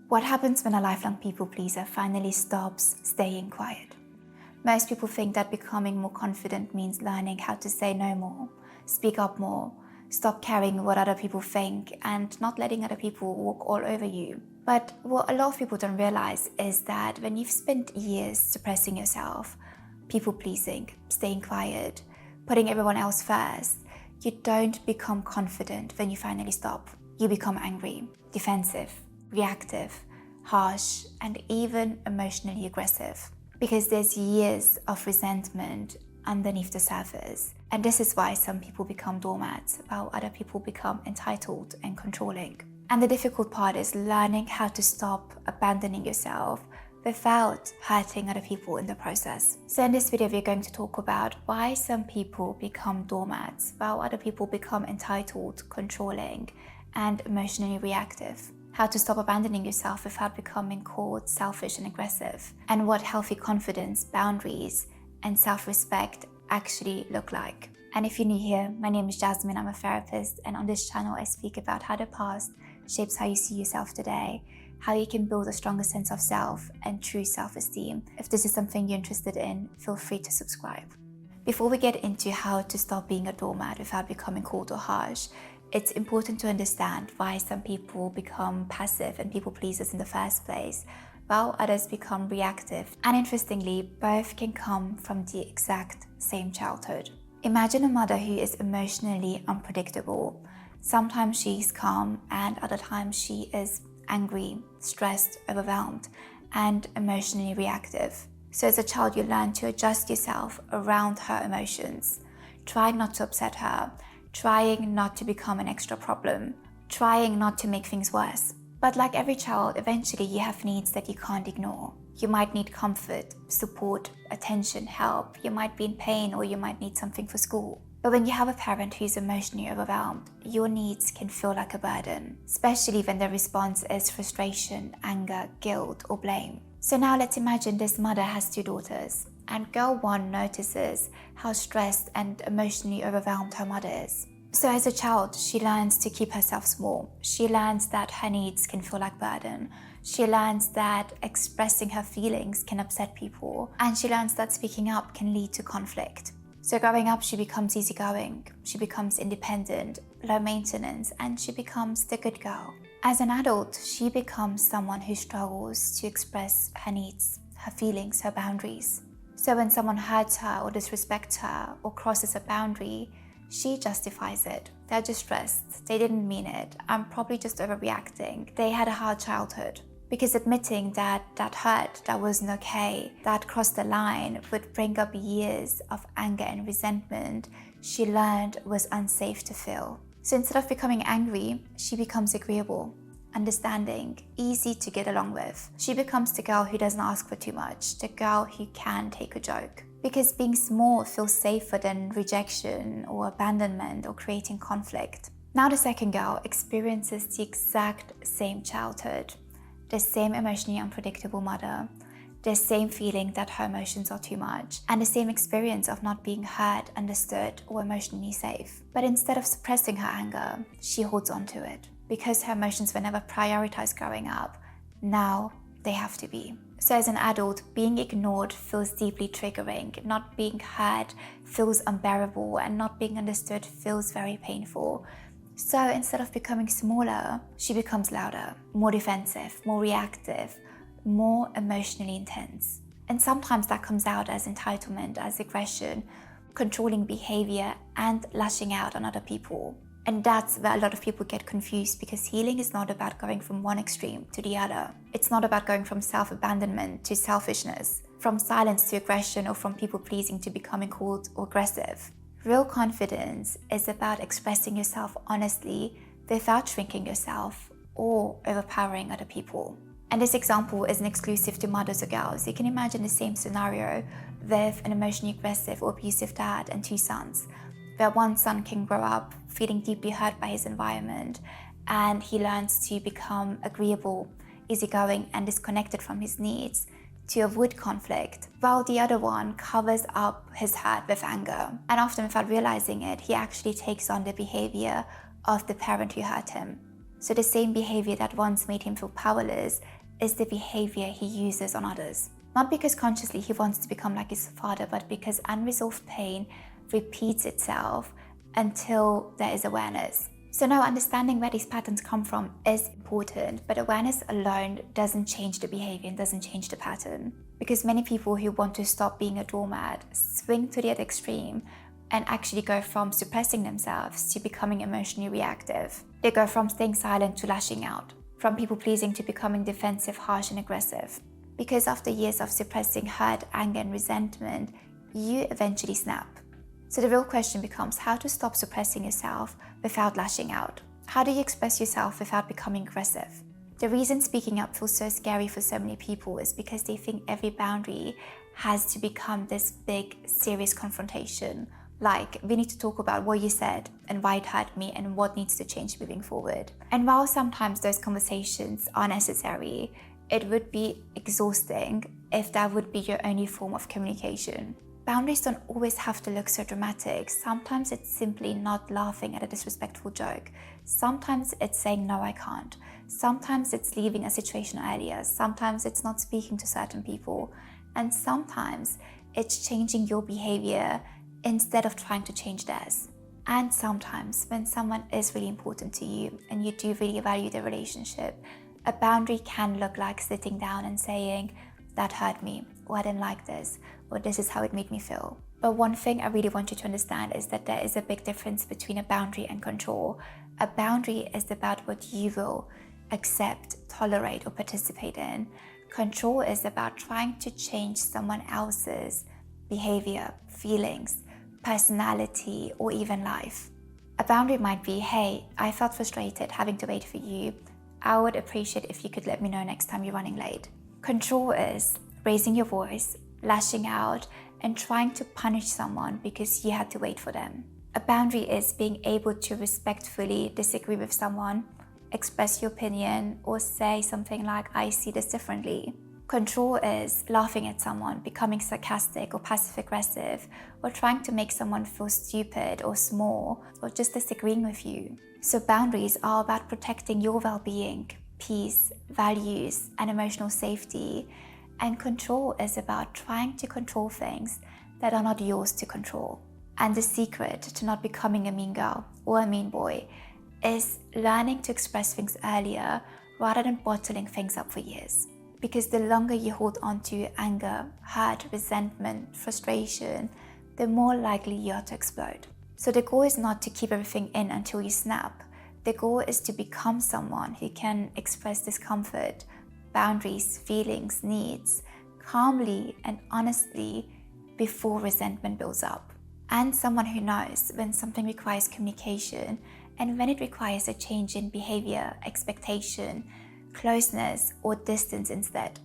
What happens when a lifelong people pleaser finally stops staying quiet? Most people think that becoming more confident means learning how to say no more, speak up more, stop caring what other people think, and not letting other people walk all over you. But what a lot of people don't realize is that when you've spent years suppressing yourself, people pleasing, staying quiet, putting everyone else first, you don't become confident when you finally stop. You become angry, defensive, reactive, harsh, and even emotionally aggressive. Because there's years of resentment underneath the surface. And this is why some people become doormats, while other people become entitled and controlling. And the difficult part is learning how to stop abandoning yourself without hurting other people in the process. So in this video, we're going to talk about why some people become doormats, while other people become entitled, controlling, and emotionally reactive. How to stop abandoning yourself without becoming cold, selfish, and aggressive. And what healthy confidence, boundaries, and self-respect actually look like. And if you're new here, my name is Jasmin, I'm a therapist, and on this channel I speak about how the past shapes how you see yourself today, how you can build a stronger sense of self and true self-esteem. If this is something you're interested in, feel free to subscribe. Before we get into how to stop being a doormat without becoming cold or harsh, it's important to understand why some people become passive and people pleasers in the first place, while others become reactive. And interestingly, both can come from the exact same childhood. Imagine a mother who is emotionally unpredictable. Sometimes she's calm and other times she is angry, stressed, overwhelmed, and emotionally reactive. So as a child, you learn to adjust yourself around her emotions, trying not to upset her, trying not to become an extra problem, trying not to make things worse. But like every child, eventually you have needs that you can't ignore. You might need comfort, support, attention, help. You might be in pain or you might need something for school. But when you have a parent who's emotionally overwhelmed, your needs can feel like a burden, especially when the response is frustration, anger, guilt, or blame. So now let's imagine this mother has two daughters, and girl one notices how stressed and emotionally overwhelmed her mother is. So as a child, she learns to keep herself small. She learns that her needs can feel like burden. She learns that expressing her feelings can upset people. And she learns that speaking up can lead to conflict. So growing up, she becomes easygoing. She becomes independent, low maintenance, and she becomes the good girl. As an adult, she becomes someone who struggles to express her needs, her feelings, her boundaries. So when someone hurts her or disrespects her or crosses a boundary, she justifies it. They're just stressed. They didn't mean it. I'm probably just overreacting. They had a hard childhood. Because admitting that hurt, that wasn't okay, that crossed the line would bring up years of anger and resentment she learned was unsafe to feel. So instead of becoming angry, she becomes agreeable, understanding, easy to get along with. She becomes the girl who doesn't ask for too much, the girl who can take a joke. Because being small feels safer than rejection or abandonment or creating conflict. Now the second girl experiences the exact same childhood, the same emotionally unpredictable mother, the same feeling that her emotions are too much, and the same experience of not being heard, understood, or emotionally safe. But instead of suppressing her anger, she holds on to it. Because her emotions were never prioritized growing up, now they have to be. So as an adult, being ignored feels deeply triggering. Not being heard feels unbearable, and not being understood feels very painful. So instead of becoming smaller, she becomes louder, more defensive, more reactive, more emotionally intense. And sometimes that comes out as entitlement, as aggression, controlling behavior, and lashing out on other people. And that's where a lot of people get confused, because healing is not about going from one extreme to the other. It's not about going from self-abandonment to selfishness, from silence to aggression, or from people-pleasing to becoming cold or aggressive. Real confidence is about expressing yourself honestly without shrinking yourself or overpowering other people. And this example isn't exclusive to mothers or girls. You can imagine the same scenario with an emotionally aggressive or abusive dad and two sons, where one son can grow up feeling deeply hurt by his environment, and he learns to become agreeable, easygoing, and disconnected from his needs to avoid conflict, while the other one covers up his hurt with anger. And often without realizing it, he actually takes on the behavior of the parent who hurt him. So the same behavior that once made him feel powerless is the behavior he uses on others. Not because consciously he wants to become like his father, but because unresolved pain repeats itself until there is awareness. So now understanding where these patterns come from is important, but awareness alone doesn't change the behavior and doesn't change the pattern. Because many people who want to stop being a doormat swing to the other extreme and actually go from suppressing themselves to becoming emotionally reactive. They go from staying silent to lashing out, from people pleasing to becoming defensive, harsh and aggressive. Because after years of suppressing hurt, anger and resentment, you eventually snap. So the real question becomes how to stop suppressing yourself without lashing out. How do you express yourself without becoming aggressive? The reason speaking up feels so scary for so many people is because they think every boundary has to become this big, serious confrontation. Like, we need to talk about what you said and why it hurt me and what needs to change moving forward. And while sometimes those conversations are necessary, it would be exhausting if that would be your only form of communication. Boundaries don't always have to look so dramatic. Sometimes it's simply not laughing at a disrespectful joke. Sometimes it's saying, no, I can't. Sometimes it's leaving a situation earlier. Sometimes it's not speaking to certain people. And sometimes it's changing your behavior instead of trying to change theirs. And sometimes when someone is really important to you and you do really value the relationship, a boundary can look like sitting down and saying, that hurt me, or I didn't like this, or this is how it made me feel. But one thing I really want you to understand is that there is a big difference between a boundary and control. A boundary is about what you will accept, tolerate, or participate in. Control is about trying to change someone else's behavior, feelings, personality, or even life. A boundary might be, hey, I felt frustrated having to wait for you. I would appreciate if you could let me know next time you're running late. Control is raising your voice, lashing out, and trying to punish someone because you had to wait for them. A boundary is being able to respectfully disagree with someone, express your opinion, or say something like, I see this differently. Control is laughing at someone, becoming sarcastic or passive-aggressive, or trying to make someone feel stupid or small, or just disagreeing with you. So boundaries are about protecting your well-being, peace, values, and emotional safety. And control is about trying to control things that are not yours to control. And the secret to not becoming a mean girl or a mean boy is learning to express things earlier rather than bottling things up for years. Because the longer you hold on to anger, hurt, resentment, frustration, the more likely you are to explode. So the goal is not to keep everything in until you snap. The goal is to become someone who can express discomfort, boundaries, feelings, needs, calmly and honestly before resentment builds up. And someone who knows when something requires communication and when it requires a change in behavior, expectation, closeness, or distance instead.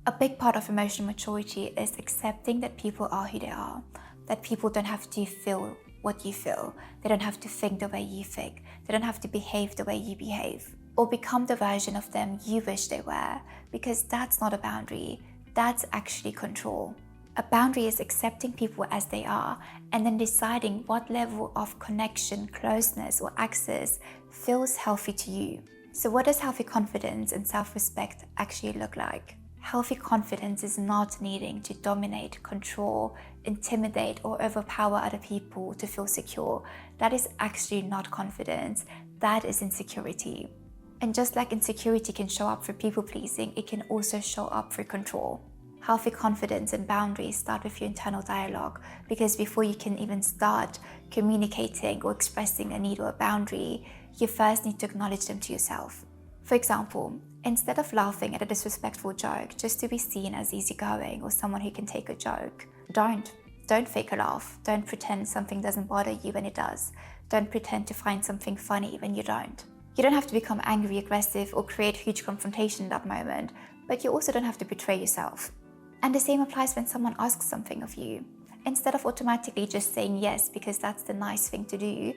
A big part of emotional maturity is accepting that people are who they are, that people don't have to feel what you feel, they don't have to think the way you think, they don't have to behave the way you behave, or become the version of them you wish they were, because that's not a boundary, that's actually control. A boundary is accepting people as they are and then deciding what level of connection, closeness, or access feels healthy to you. So what does healthy confidence and self-respect actually look like? Healthy confidence is not needing to dominate, control, intimidate, or overpower other people to feel secure. That is actually not confidence, that is insecurity. And just like insecurity can show up through people-pleasing, it can also show up through control. Healthy confidence and boundaries start with your internal dialogue, because before you can even start communicating or expressing a need or a boundary, you first need to acknowledge them to yourself. For example, instead of laughing at a disrespectful joke just to be seen as easygoing or someone who can take a joke, don't fake a laugh. Don't pretend something doesn't bother you when it does. Don't pretend to find something funny when you don't. You don't have to become angry, aggressive, or create huge confrontation in that moment, but you also don't have to betray yourself. And the same applies when someone asks something of you. Instead of automatically just saying yes because that's the nice thing to do,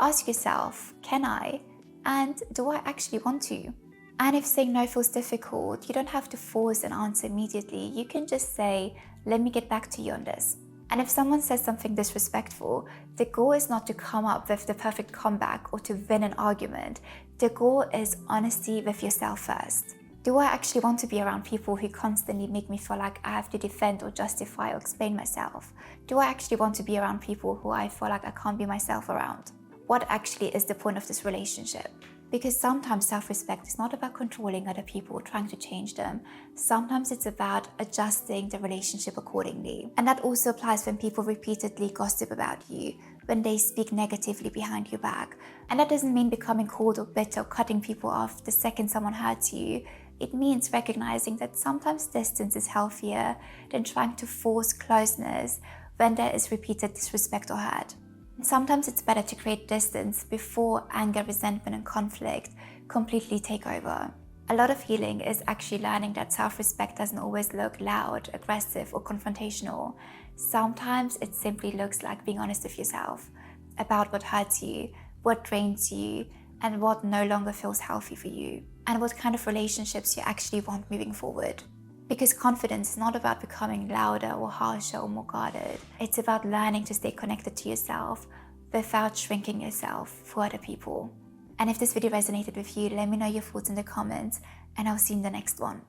ask yourself, can I? And do I actually want to? And if saying no feels difficult, you don't have to force an answer immediately. You can just say, let me get back to you on this. And if someone says something disrespectful, the goal is not to come up with the perfect comeback or to win an argument. The goal is honesty with yourself first. Do I actually want to be around people who constantly make me feel like I have to defend or justify or explain myself? Do I actually want to be around people who I feel like I can't be myself around? What actually is the point of this relationship? Because sometimes self-respect is not about controlling other people or trying to change them. Sometimes it's about adjusting the relationship accordingly. And that also applies when people repeatedly gossip about you, when they speak negatively behind your back. And that doesn't mean becoming cold or bitter or cutting people off the second someone hurts you. It means recognizing that sometimes distance is healthier than trying to force closeness when there is repeated disrespect or hurt. Sometimes it's better to create distance before anger, resentment, and conflict completely take over. A lot of healing is actually learning that self-respect doesn't always look loud, aggressive, or confrontational. Sometimes it simply looks like being honest with yourself about what hurts you, what drains you, and what no longer feels healthy for you, and what kind of relationships you actually want moving forward. Because confidence is not about becoming louder or harsher or more guarded. It's about learning to stay connected to yourself without shrinking yourself for other people. And if this video resonated with you, let me know your thoughts in the comments, and I'll see you in the next one.